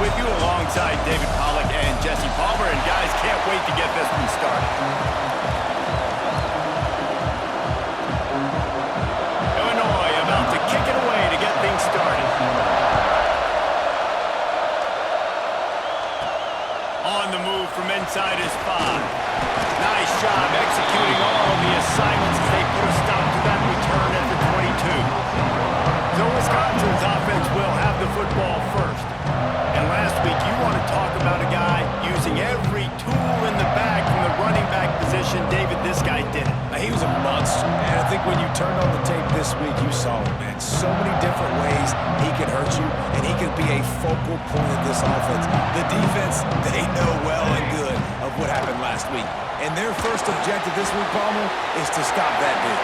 with you alongside David Pollack and Jesse Palmer, and guys, can't wait to get this one started. Illinois about to kick it away to get things started. On the move from inside his 5. Nice job executing all of the assignments as they put a stop to that return at the 22. So Wisconsin's offense will have the football first. And last week, you want to talk about a guy using every tool in the bag from the running back position. David, this guy did it. He was a monster, man. I think when you turned on the tape this week, you saw it, man. So many different ways he could hurt you, and he could be a focal point of this offense. The defense, they know well and good of what happened last week. And their first objective this week, Palmer, is to stop that dude.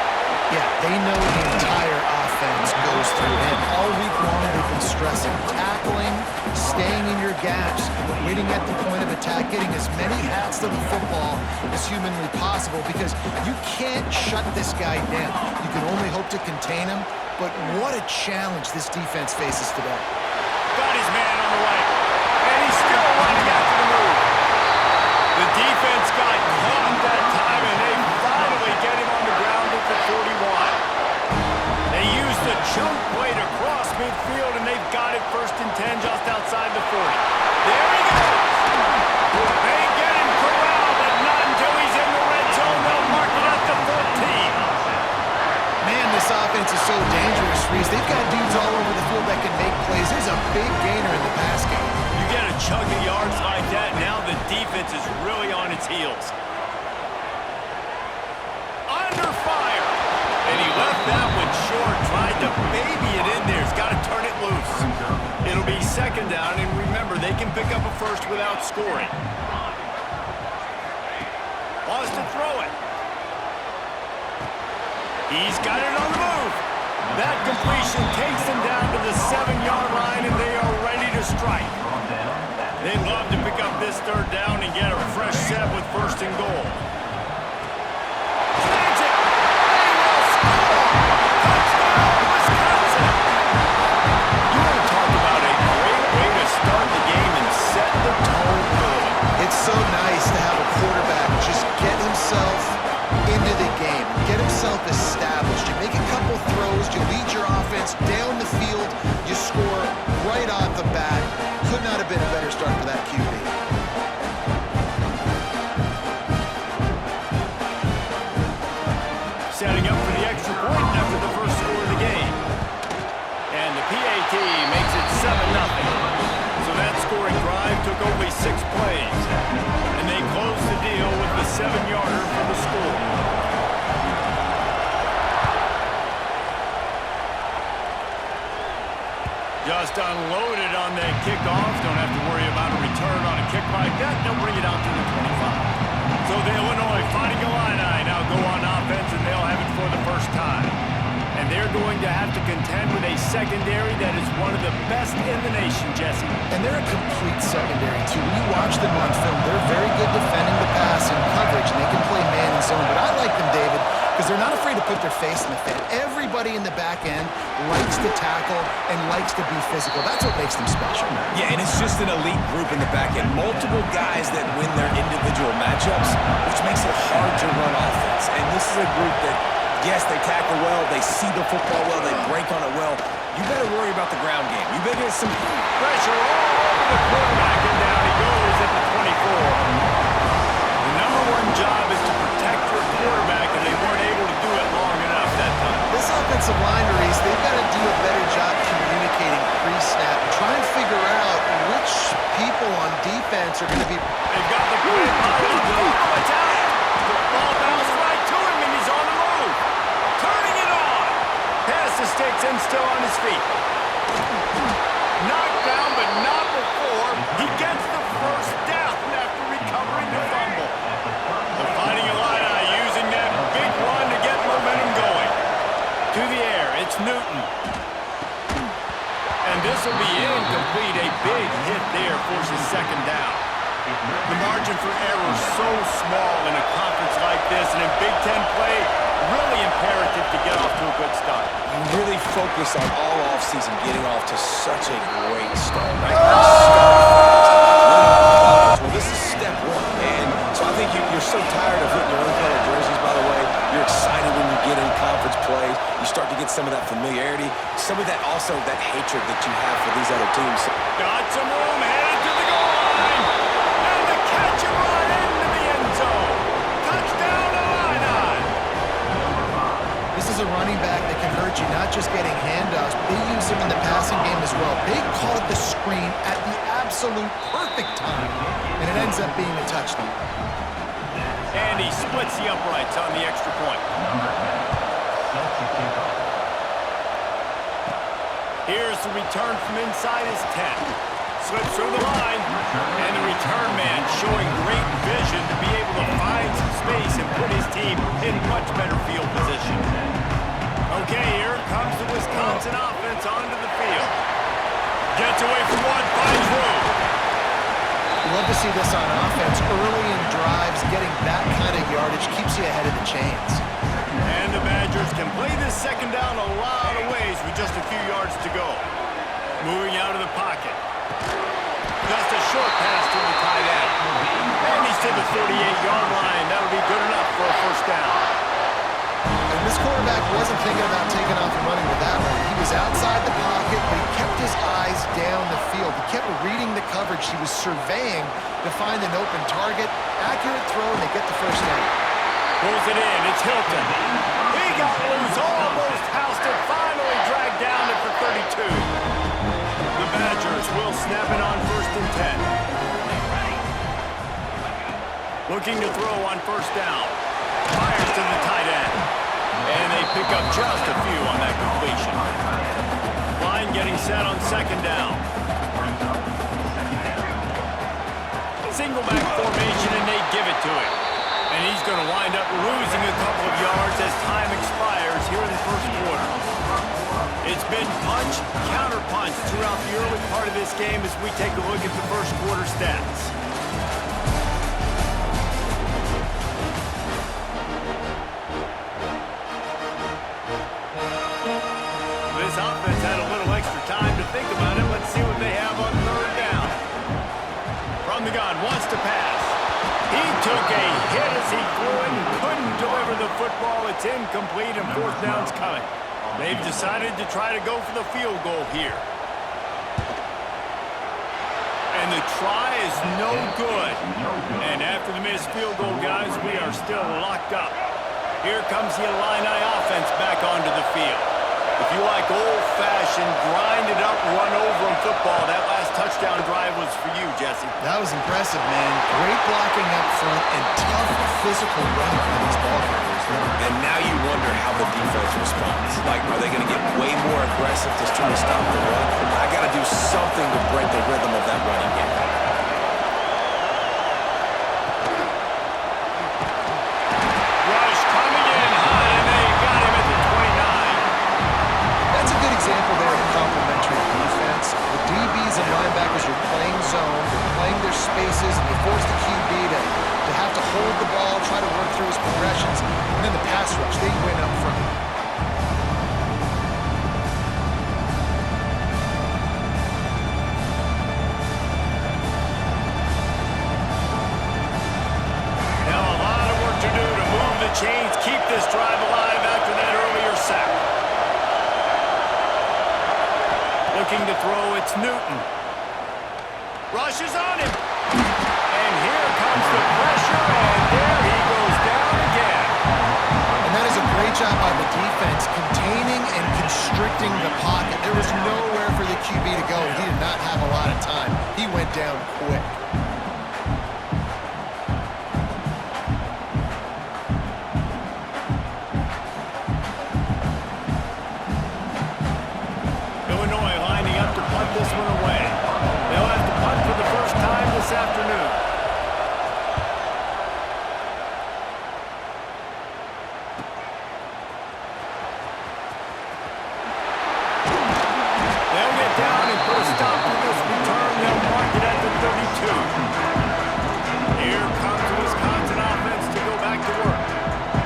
Yeah, they know the entire offense goes through him. All week long, they've been stressing tackling, staying in your gaps, waiting at the point of attack, getting as many hats to the football as humanly possible, because you can't shut this guy down. You can only hope to contain him, but what a challenge this defense faces today. Got his man on the way, and he's still running after the move. The defense got caught that time, and they finally get him on the ground at the 41. They used the chunk play to cross midfield, and they've got it 1st and 10 just outside the 40. There he goes. They get him corralled, but not until he's in the red zone. They'll mark it at the 14. Man, this offense is so dangerous, Reese. They've got dudes all over the field that can make plays. There's a big gainer in the pass game. You get a chunk of yards like that, now the defense is really on its heels. Under fire. And he left that one short, tried to baby it in there. He's got to turn it loose. It'll be 2nd down, and remember, they can pick up a first without scoring. Wants to throw it. He's got it on the move. That completion takes them down to the 7-yard line, and they are ready to strike. They'd love to pick up this 3rd down and get a fresh set with 1st and goal. Stands it. They will score. Touchdown, Wisconsin. You want to talk about a great way to start the game and set the tone early. It's so nice to have a quarterback just get himself into the game, get himself established. You make a couple throws, you lead your offense down the field, you score right off the bat. Could not have been a better start for that QB. Setting up for the extra point after the first score of the game. And the PAT makes it 7-0. So that scoring drive took only 6 plays. And they close the deal with the 7-yarder for the score. Just unloaded on that kickoff. Don't have to worry about a return on a kick like that. They'll bring it out to the 25. So the Illinois Fighting Illini now go on offense, and they'll have it for the first time. And they're going to have to contend with a secondary that is one of the best in the nation, Jesse. And they're a complete secondary, too. When you watch them on film, they're very good defending the pass and coverage, and they can play man and zone. But I like them, David, because they're not afraid to put their face in the fan. Everybody in the back end likes to tackle and likes to be physical. That's what makes them special. Yeah, and it's just an elite group in the back end. Multiple guys that win their individual matchups, which makes it hard to run offense. And this is a group that, yes, they tackle well, they see the football well, they break on it well. You better worry about the ground game. You better get some pressure all over the quarterback, and down he goes at the 24. The number one job is to protect your quarterback, and they weren't able to do it long enough that time. This offensive line, Reese, they've got to do a better job communicating pre-snap. Try and figure out which people on defense are going to be. They've got the play pilot. Oh, it's out. The ball bounced right to him, and he's on the move. Turning it on. Pass the sticks and still on his feet. Knocked down, but not before. He gets the first down after recovering the fumble. The Fighting Illini using that big run to get momentum going. To the air, it's Newton. And this will be incomplete. A big hit there forces 2nd down. The margin for error is so small in a conference like this, and in Big Ten play, really imperative to get off to a good start. You really focus on all offseason getting off to such a great start, right? some of that familiarity, some of that also that hatred that you have for these other teams. Got some room, headed to the goal line. And the catch and run into the end zone. Touchdown, Illini. This is a running back that can hurt you, not just getting handoffs, but they use him in the passing game as well. They called the screen at the absolute perfect time, and it ends up being a touchdown. And he splits the uprights on the extra point. Here's the return from inside his 10. Slips through the line, and the return man showing great vision to be able to find some space and put his team in much better field position. Okay, here comes the Wisconsin offense onto the field. Gets away from one, finds room. You love to see this on offense. Early in drives, getting that kind of yardage keeps you ahead of the chains. And the Badgers can play this second down a lot of ways with just a few yards to go. Moving out of the pocket. Just a short pass to the tight end. And he's to the 38-yard line. That'll be good enough for a first down. And this quarterback wasn't thinking about taking off and running with that one. He was outside the pocket, but he kept his eyes down the field. He kept reading the coverage. He was surveying to find an open target. Accurate throw, and they get the first down. Pulls it in. It's Hilton. He got loose. Almost housed it. Finally dragged down at the 32. The Badgers will snap it on 1st and 10. Looking to throw on first down. Fires to the tight end. And they pick up just a few on that completion. Line getting set on second down. Single back formation, and they give it to him. And he's going to wind up losing a couple of yards as time expires here in the first quarter. It's been punch, counter punch throughout the early part of this game as we take a look at the first quarter stats. This offense had a little extra time to think about it. Let's see what they have on third down. From the gun, wants to pass. He took a hit as he threw it and couldn't deliver the football. It's incomplete and fourth down's coming. They've decided to try to go for the field goal here. And the try is no good. And after the missed field goal, guys, we are still locked up. Here comes the Illini offense back onto the field. If you like old-fashioned, grind-it-up, run-over in football, that last touchdown drive was for you, Jesse. That was impressive, man. Great blocking up front and tough physical running by these ball carriers. And now you wonder how the defense responds. Like, are they going to get way more aggressive just trying to stop the run? I got to do something to break the rhythm of that running game. Rush coming in high, and they got him at the 29. That's a good example there of complementary defense. The DBs and linebackers are playing zone, they're playing their spaces, and they force the QB to have to hold the ball, try to work through his progressions, and then the pass rush, they win up front. Now a lot of work to do to move the chains, keep this drive alive after that earlier sack. Looking to throw, it's Newton. Rushes on him. And here comes the pressure, and there he goes down again. And that is a great job by the defense, containing and constricting the pocket. There was nowhere for the QB to go. He did not have a lot of time. He went down quick. Illinois lining up to punt this one away. They'll have to punt for the first time this afternoon. They'll get down and put a stop to this return. They'll mark it at the 32. Here comes the Wisconsin offense to go back to work.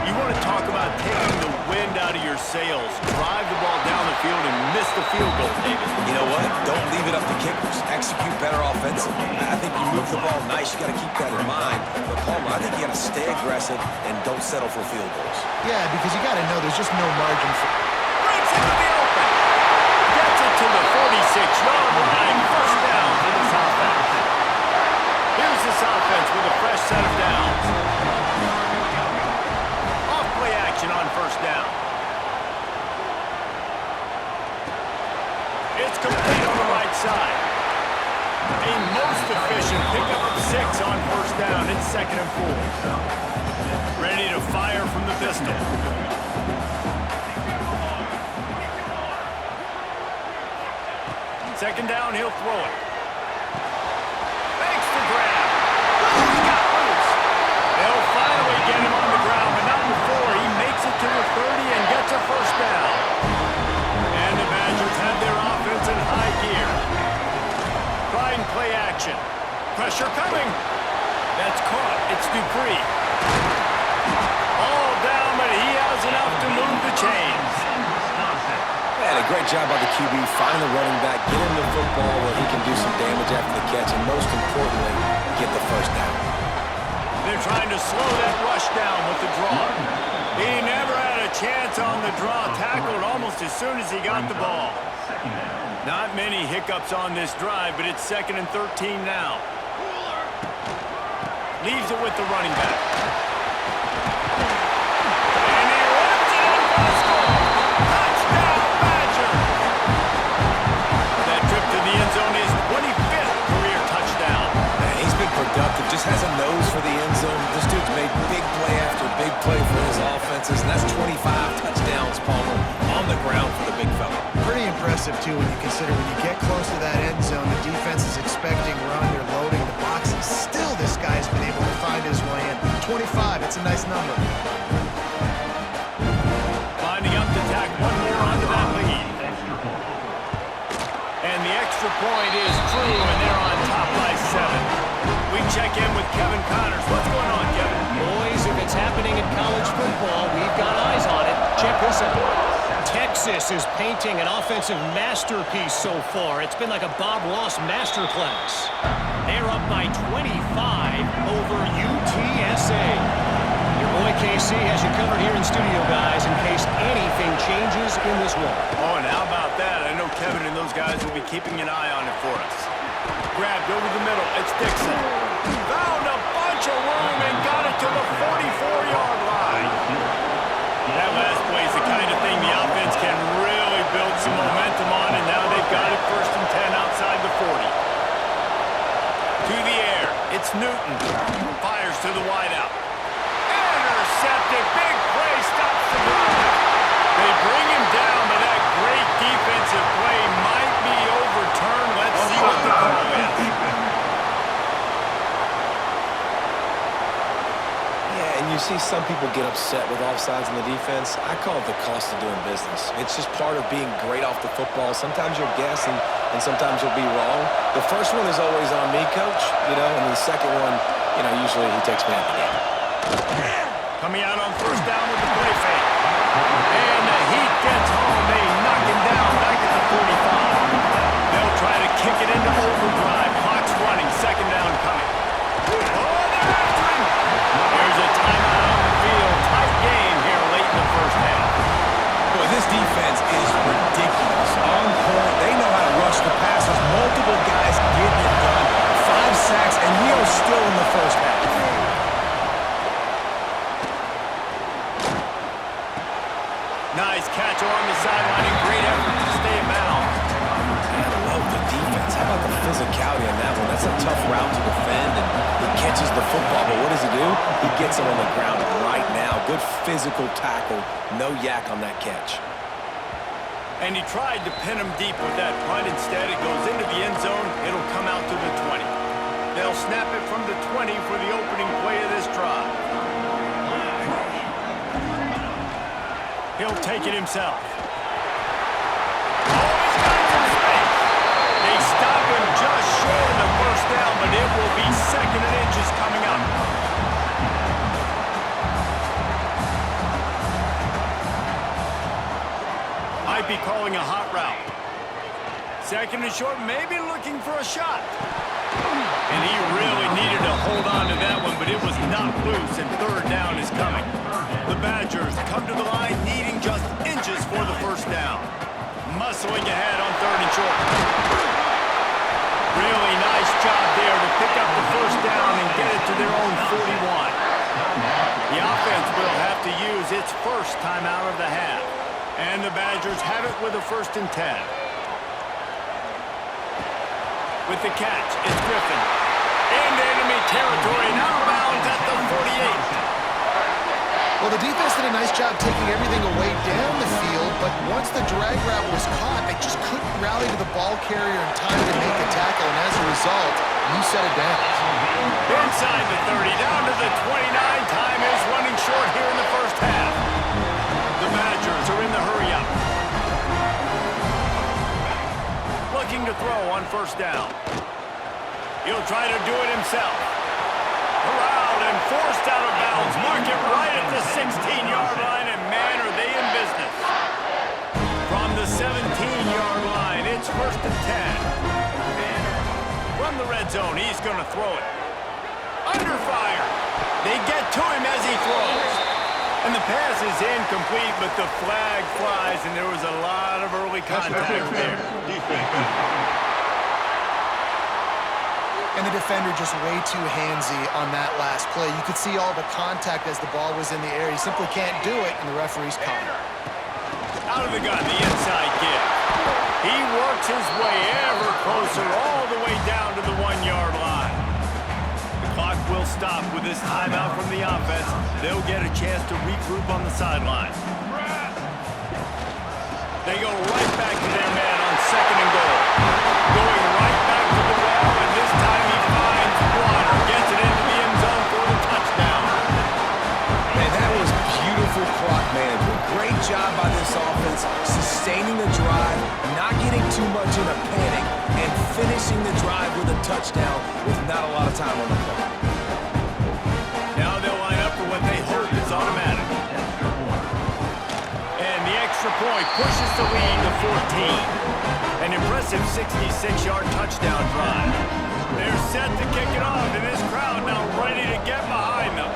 You want to talk about taking the wind out of your sails. Drive the ball down the field and miss the field goal, David. You know what? Don't leave it up to kickers. Execute better offensively. I think you move the ball nice. You got to keep that in mind. But, Palmer, I think you got to stay aggressive and don't settle for field goals. Yeah, because you got to know there's just no margin for... Brings into the open. Gets it to the 46-yard line. First down for this offense. Here's this offense with a fresh set of downs. Off-play action on first down. It's complete on the right side. A most efficient pickup of 6 on first down. It's 2nd and 4. Ready to fire from the pistol. Second down, he'll throw it. Makes the grab. He's got loose. They'll finally get him on the ground, but not before he makes it to the 30 and gets a first down. And the Badgers have their offense in high gear. Trying play action. Pressure coming. That's caught. It's Dupree. All down, but he has enough to move the chains. And a great job by the QB. Find the running back, get him the football where he can do some damage after the catch, and most importantly, get the first down. They're trying to slow that rush down with the draw. He never had a chance on the draw. Tackled almost as soon as he got the ball. Not many hiccups on this drive, but it's 2nd and 13 now. Leaves it with the running back. And he runs it in for the score. Touchdown, Badger! That trip to the end zone is 25th career touchdown. Man, he's been productive, just has a nose for the end zone. This dude's made big play after big play for his offenses, and that's 25 touchdowns, Palmer, on the ground for the big fella. Pretty impressive, too, when you consider when you get close to that end zone, the defense is expecting run, they're loading the boxes. Still, this guy's been able to find his way in. 25, it's a nice number. Lining up to tack one more onto that lead. And the extra point is true, and they're on top by 7. We check in with Kevin Connors. What's going on, Kevin? Boys, if it's happening in college football, we've got eyes on it. Check this out. Texas is painting an offensive masterpiece so far. It's been like a Bob Ross masterclass. They're up by 25 over UTSA. Your boy KC has you covered here in studio, guys, in case anything changes in this one. Oh, and how about that? I know Kevin and those guys will be keeping an eye on it for us. Grabbed over the middle. It's Dixon. Found a bunch of room and got it to the 44-yard line. That last play is the kind of thing the offense can really build some momentum on, and now they've got it 1st and 10 outside the 40. To the air. It's Newton. Fires to the wideout. Intercepted. Big play. Stops the drive. They bring him down, but that great defensive play might be overturned. Let's see what the call is. You see some people get upset with offsides in the defense. I call it the cost of doing business. It's just part of being great off the football. Sometimes you'll guess and sometimes you'll be wrong. The first one is always on me, Coach, and the second one, usually he takes me out the game. Coming out on first down with the play fake. And the Heat gets home. They knock him down back at the 45. They'll try to kick it into overdrive. Clock's running. Second down coming. Oh, they're after him. There's a timeout on the field. Tight game here late in the first half. Boy, this defense is ridiculous. On point. They know how to rush the passes. Multiple guys getting it done. 5 sacks, and we are still in the first half. Nice catch along the sideline and great effort to stay in bounds. I love the defense. How about the physicality on that one? That's a tough route to defend, and he catches the football, but what does he do? He gets him on the ground right now. Good physical tackle. No yak on that catch. And he tried to pin him deep with that punt. Instead, it goes into the end zone. It'll come out to the 20. They'll snap it from the 20 for the opening play of this drive. He'll take it himself. Oh, he's got some space. They stop him just short of the first down, but it will be 2nd and inches coming up. Might be calling a hot route. 2nd and short, maybe looking for a shot. And he really needed to hold on to that one, but it was not loose, and third down is coming. The Badgers come to the line needing just inches for the first down. Muscling ahead on 3rd and short. Really nice job there to pick up the first down and get it to their own 41. The offense will have to use its first timeout of the half. And the Badgers have it with a 1st and 10. With the catch, it's Griffin. Into enemy territory, and out of bounds at the 48. Well, the defense did a nice job taking everything away down the field, but once the drag route was caught, they just couldn't rally to the ball carrier in time to make a tackle, and as a result, you set it down. Inside the 30, down to the 29. Time is running short here in the first half. The Badgers are in the hurry-up. Looking to throw on 1st down. He'll try to do it himself. Corralled and forced out of bounds. Mark it right at the 16-yard line, and man, are they in business. From the 17-yard line, it's 1st and 10. From the red zone, he's going to throw it. Under fire. They get to him as he throws. And the pass is incomplete, but the flag flies, and there was a lot of early contact there. And the defender just way too handsy on that last play. You could see all the contact as the ball was in the air. He simply can't do it, and the referee's caught it. Out of the gun, the inside give. He works his way ever closer all the way down to the 1-yard line. The clock will stop with this timeout from the offense. They'll get a chance to regroup on the sideline. They go right back to their man on 2nd and goal. Going right back to the well, and this time he finds Water. Gets it into the end zone for the touchdown. Man, that was beautiful clock management. Great job by this offense, sustaining the drive, not getting too much in a panic, and finishing the drive with a touchdown with not a lot of time on the clock. Now they'll line up for what they hope is automatic. And the extra point pushes the lead to 14. An impressive 66-yard touchdown drive. They're set to kick it off, and this crowd now ready to get behind them.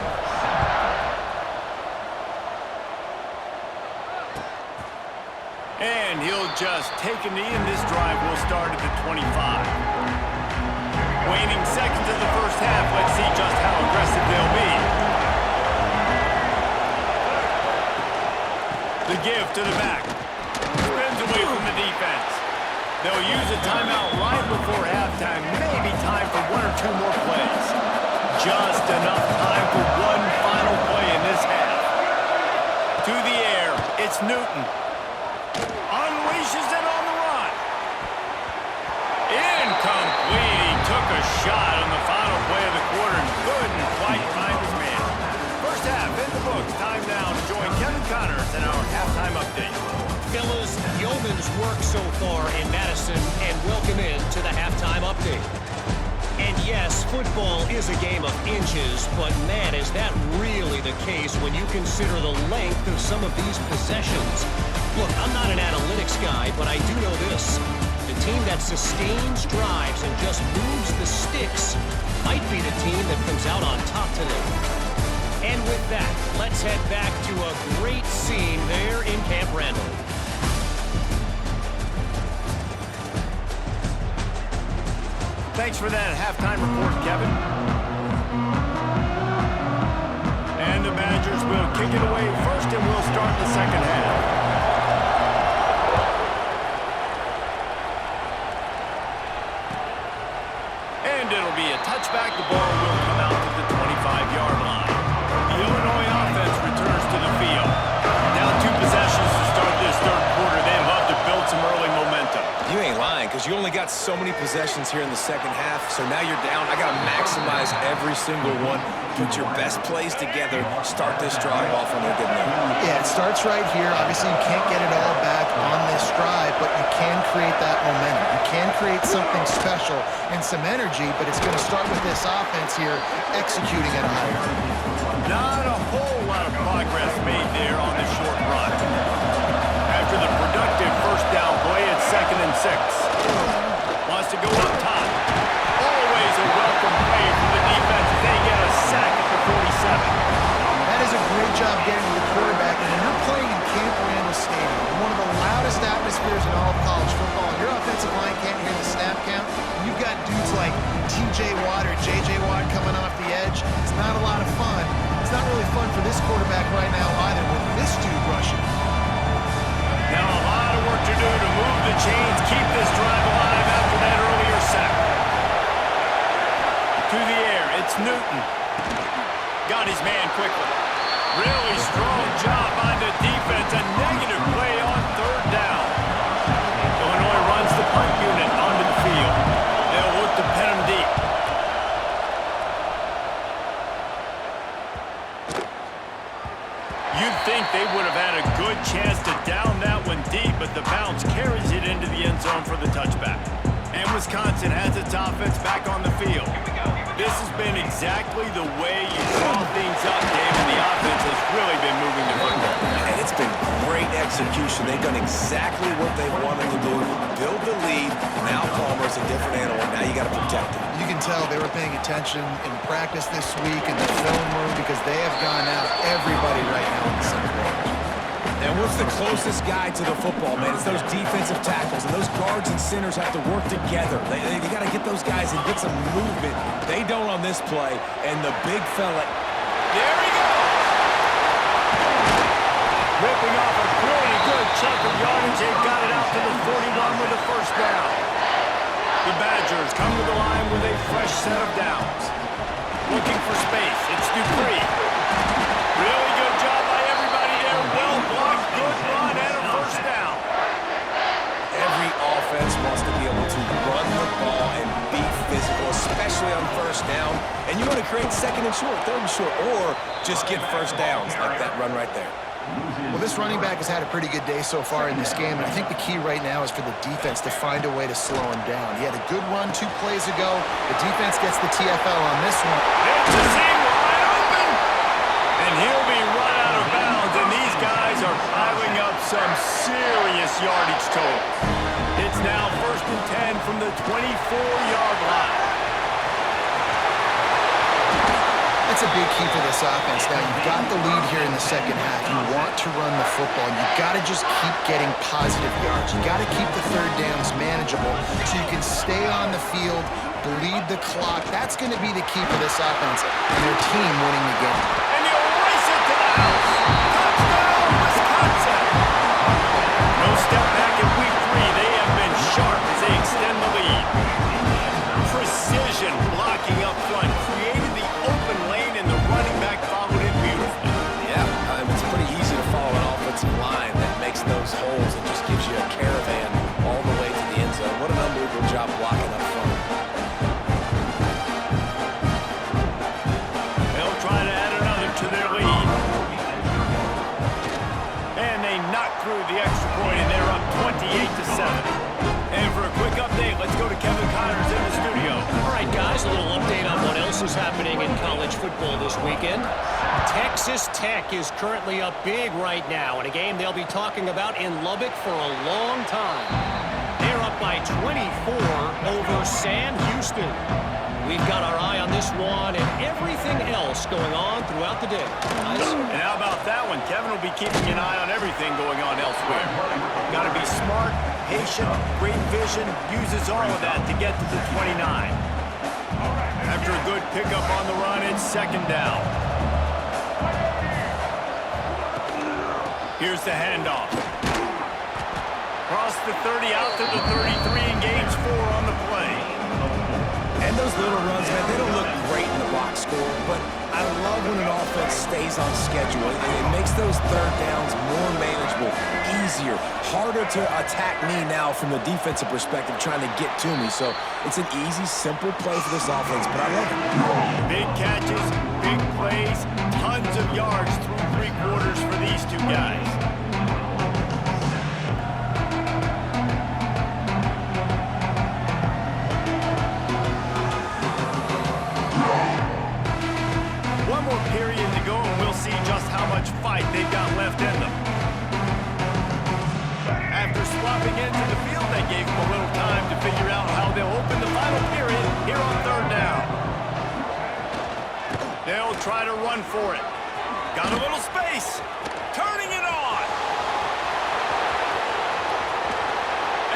And he'll just take a knee, and this drive will start at the 25. Waning seconds of the first half. Let's see just how aggressive they'll be. The give to the back. Spins away from the defense. They'll use a timeout right before halftime. Maybe time for 1 or 2 more plays. Just enough time for one final play in this half. To the air, it's Newton. Unleashes it on the run. Incomplete. He took a shot on the final play of the quarter and couldn't quite find his man. First half in the books. Time now to join Kevin Connors in our halftime update. Fellas, yeoman's work so far in Madison, and welcome in to the halftime update. And yes, football is a game of inches, but man, is that really the case when you consider the length of some of these possessions. Look, I'm not an analytics guy, but I do know this. The team that sustains drives and just moves the sticks might be the team that comes out on top today. And with that, let's head back to a great scene there in Camp Randall. Thanks for that halftime report, Kevin. And the Badgers will kick it away first, and we'll start the second half. And it'll be a touchback. The ball will come out to the 25-yard line. The Illinois offense returns to the field. Down 2 possessions to start this third quarter. They'd love to build some early momentum. You ain't lying, because you only got so many possessions here in the second half, so now you're down. I got to maximize every single one. Put your best plays together. Start this drive off on a good note. Yeah, it starts right here. Obviously, you can't get it all back on this drive, but you can create that momentum. You can create something special and some energy, but it's going to start with this offense here executing at a high level. Not a whole lot of progress made there on the short run. After the productive first down play, it's 2nd and 6. Wants to go up top. Always a welcome play from the defense as J.J. Watt or J.J. Watt coming off the edge. It's not a lot of fun. It's not really fun for this quarterback right now either with this dude rushing. Now a lot of work to do to move the chains, keep this drive alive after that earlier sack. To the air, it's Newton. Got his man quickly. Really strong job by the defense. A negative play on third down. Illinois runs the punt unit onto the field. They'll look to pin him deep. You'd think they would have had a good chance to down that one deep, but the bounce carries it into the end zone for the touchback. And Wisconsin has its offense back on the field. This has been exactly the way you draw things up, Dave, and the offense has really been moving the football. And it's been great execution. They've done exactly what they wanted to do. Build the lead. Now Palmer's a different animal. Now you got to protect him. You can tell they were paying attention in practice this week in the film room because they have gone out everybody right now in the center court. And what's the closest guy to the football, man? It's those defensive tackles, and those guards and centers have to work together. They got to get those guys and get some movement. They don't on this play, and the big fella. There he goes! Ripping off a pretty good chunk of yardage. They've got it out to the 41 with a first down. The Badgers come to the line with a fresh set of downs. Looking for space. It's Dupree. Really good job by everybody there. Well blocked, good run, and a first down. Every offense wants to be able to run the ball and be physical, especially on first down. And you want to create second and short, third and short, or just get first downs like that run right there. Well, this running back has had a pretty good day so far in this game, and I think the key right now is for the defense to find a way to slow him down. He had a good run 2 plays ago. The defense gets the TFL on this one. It's a seam wide open, and he'll be run out of bounds, and these guys are piling up some serious yardage totals. It's now 1st and 10 from the 24-yard line. That's a big key for this offense. Now, you've got the lead here in the second half. You want to run the football. You've got to just keep getting positive yards. You've got to keep the third downs manageable so you can stay on the field, bleed the clock. That's going to be the key for this offense and their team winning the game. And you'll race it to the house. Touchdown, Wisconsin. No step back in week 3. They have been sharp as they extend the lead. Precision blocking up front created the open lane, and the running back followed it beautifully. Yeah, it's pretty easy to follow an offensive line that makes those holes and just gives you a caravan all the way to the end zone. What an unbelievable job blocking up front. They'll try to add another to their lead. And they knock through the extra point, and they're up 28-7. And for a quick update, let's go to Kevin Connors in the studio. All right, guys, a little update on what else is happening in college football this weekend. Texas Tech is currently up big right now in a game they'll be talking about in Lubbock for a long time. They're up by 24 over Sam Houston. We've got our eye on this one and everything else going on throughout the day. Guys? And how about that one? Kevin will be keeping an eye on everything going on elsewhere. Got to be smart, patient, great vision, uses all of that to get to the 29. After a good pickup on the run, it's 2nd down. Here's the handoff. Cross the 30 out to the 33 and gains 4 on the play. And those little runs, man, they don't look great in the box score, but I love when an offense stays on schedule, and it makes those third downs more manageable, easier, harder to attack me now from the defensive perspective trying to get to me. So it's an easy, simple play for this offense, but I love it. Big catches, big plays, tons of yards through 3 quarters for these 2 guys. One more period to go, and we'll see just how much fight they've got left in them. After swapping into the field, they gave them a little time to figure out how they'll open the final period here on 3rd down. They'll try to run for it. Got a little space. Turning it on.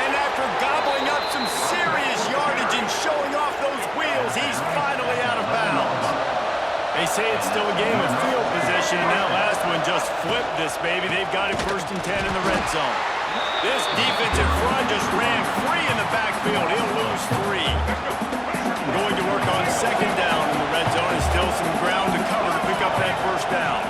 And after gobbling up some serious yardage and showing off those wheels, as he's finally out of bounds. They say it's still a game of field position, and that last one just flipped this baby. They've got it 1st and 10 in the red zone. This defensive front just ran free in the backfield. He'll lose 3. Going to work on 2nd down in the red zone, and still some ground to cover to pick up that 1st down.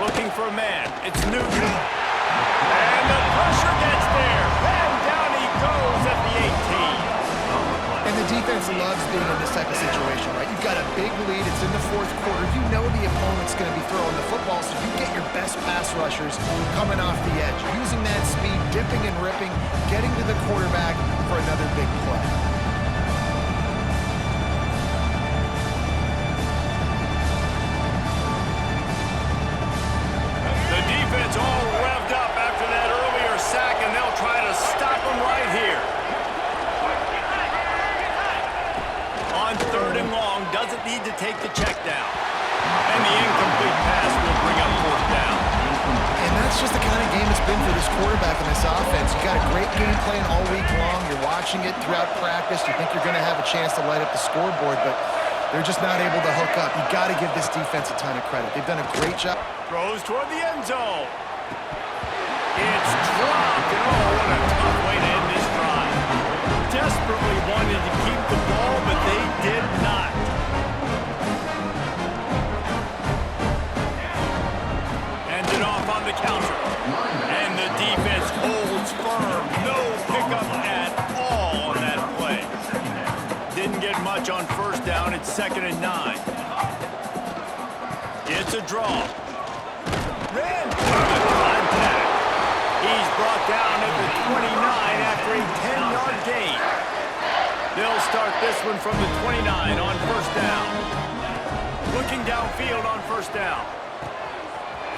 Looking for a man. It's Newton. And the pressure gets there. And down he goes at the 18. And the defense loves being in this type of situation, right? You've got a big lead. It's in the 4th quarter. You know the opponent's going to be throwing the football, so you get your best pass rushers coming off the edge, using that speed, dipping and ripping, getting to the quarterback for another big play. The defense all revved up after that earlier sack, and they'll try to stop them right here. On 3rd and long, doesn't need to take the check down. And the incomplete pass will bring up 4th down. And that's just the kind of game it's been for this quarterback and this offense. You got a great game plan all week long. You're watching it throughout practice. You think you're going to have a chance to light up the scoreboard, but they're just not able to hook up. You got to give this defense a ton of credit. They've done a great job. Throws toward the end zone. It's dropped. And oh, what a tough way to end this drive. Desperately wanted to keep the ball, but they did not. Hands it off on the counter. And the defense holds firm. No pickup at all on that play. Didn't get much on 1st down. It's 2nd and 9. It's a draw. Ran through the contact. He's brought down at the 29 after a 10-yard gain. They'll start this one from the 29 on 1st down. Looking downfield on 1st down.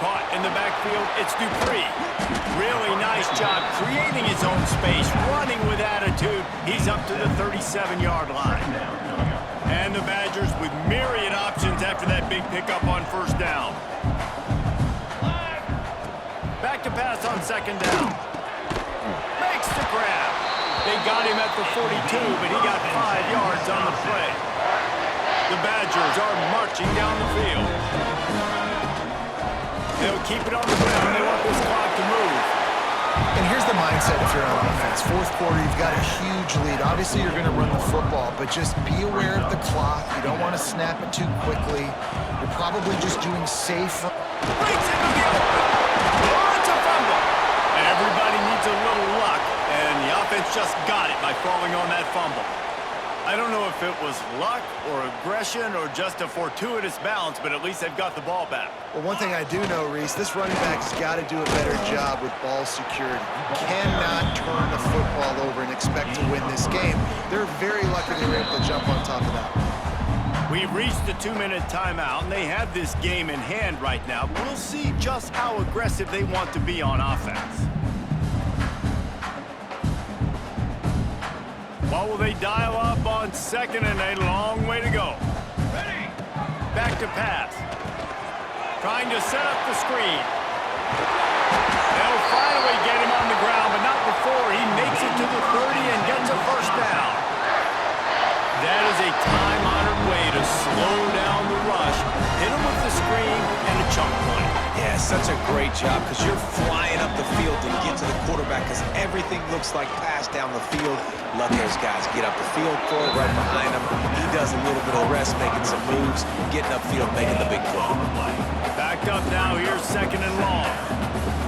Caught in the backfield, it's Dupree. Really nice job creating his own space, running with attitude. He's up to the 37-yard line. And the Badgers with myriad options after that big pickup on 1st down. Back to pass on 2nd down. Makes the grab. They got him at the 42, but he got 5 yards on the play. The Badgers are marching down the field. They'll keep it on the ground. They want this clock to move. And here's the mindset if you're on offense. 4th quarter, you've got a huge lead. Obviously, you're going to run the football, but just be aware of the clock. You don't want to snap it too quickly. You're probably just doing safe. Breaks into the open. Oh, it's a fumble. Everybody needs a little luck, and the offense just got it by falling on that fumble. I don't know if it was luck or aggression or just a fortuitous bounce, but at least they've got the ball back. Well, one thing I do know, Reese, this running back's got to do a better job with ball security. You cannot turn the football over and expect to win this game. They're very lucky they were able to jump on top of that. We've reached the 2-minute timeout, and they have this game in hand right now. We'll see just how aggressive they want to be on offense. What will they dial up on 2nd and a long way to go? Back to pass. Trying to set up the screen. They'll finally get him on the ground, but not before he makes it to the 30 and gets a 1st down. That is a time-honored way to slow down the rush, hit him with the screen, and a chunk play. Yeah, such a great job because you're flying up the field to get to the quarterback because everything looks like pass down the field. Let those guys get up the field for it right behind him. He does a little bit of rest, making some moves, getting upfield, making the big play. Backed up now, here's 2nd and long.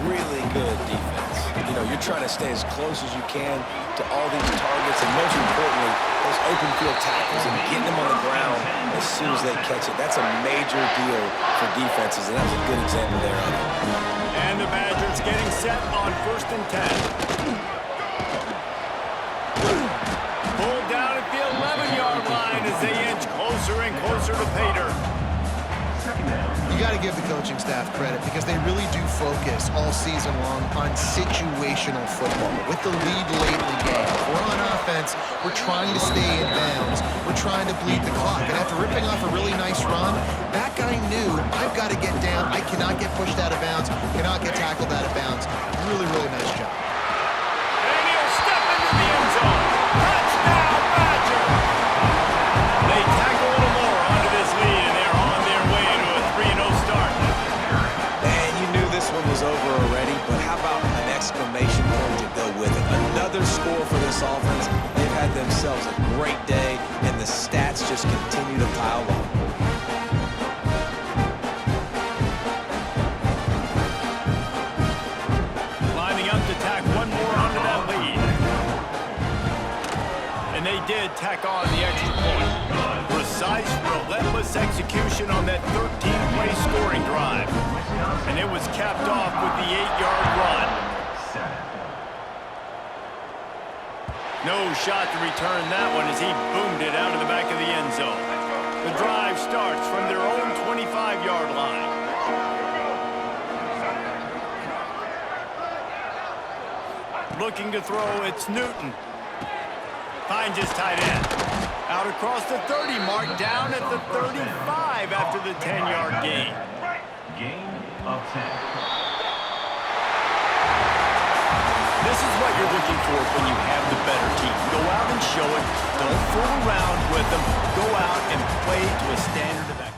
Really good defense. You know, you're trying to stay as close as you can to all these targets, and most importantly, those open field tackles and getting them on the ground as soon as they catch it. That's a major deal for defenses, and that was a good example there of it. And the Badgers getting set on 1st and 10. Pulled down at the 11-yard line as they inch closer and closer to pay dirt. You got to give the coaching staff credit because they really do focus all season long on situational football. With the lead late in the game, if we're on offense, we're trying to stay in bounds. We're trying to bleed the clock. And after ripping off a really nice run, that guy knew, I've got to get down. I cannot get pushed out of bounds, cannot get tackled out of bounds. Really, really nice job. And he'll step into the end zone. Touchdown, Badger! They tackle this offense. They've had themselves a great day, and the stats just continue to pile up. Lining up to tack one more onto that lead. And they did tack on the extra point. Precise, relentless execution on that 13-play scoring drive. And it was capped off with the 8-yard run. No shot to return that one as he boomed it out of the back of the end zone. The drive starts from their own 25-yard line. Looking to throw, it's Newton. Finds his tight end. Out across the 30 mark, down at the 35 after the 10-yard gain. Gain of 10. This is what you're looking for when you have the better team. Go out and show it. Don't fool around with them. Go out and play to a standard of excellence.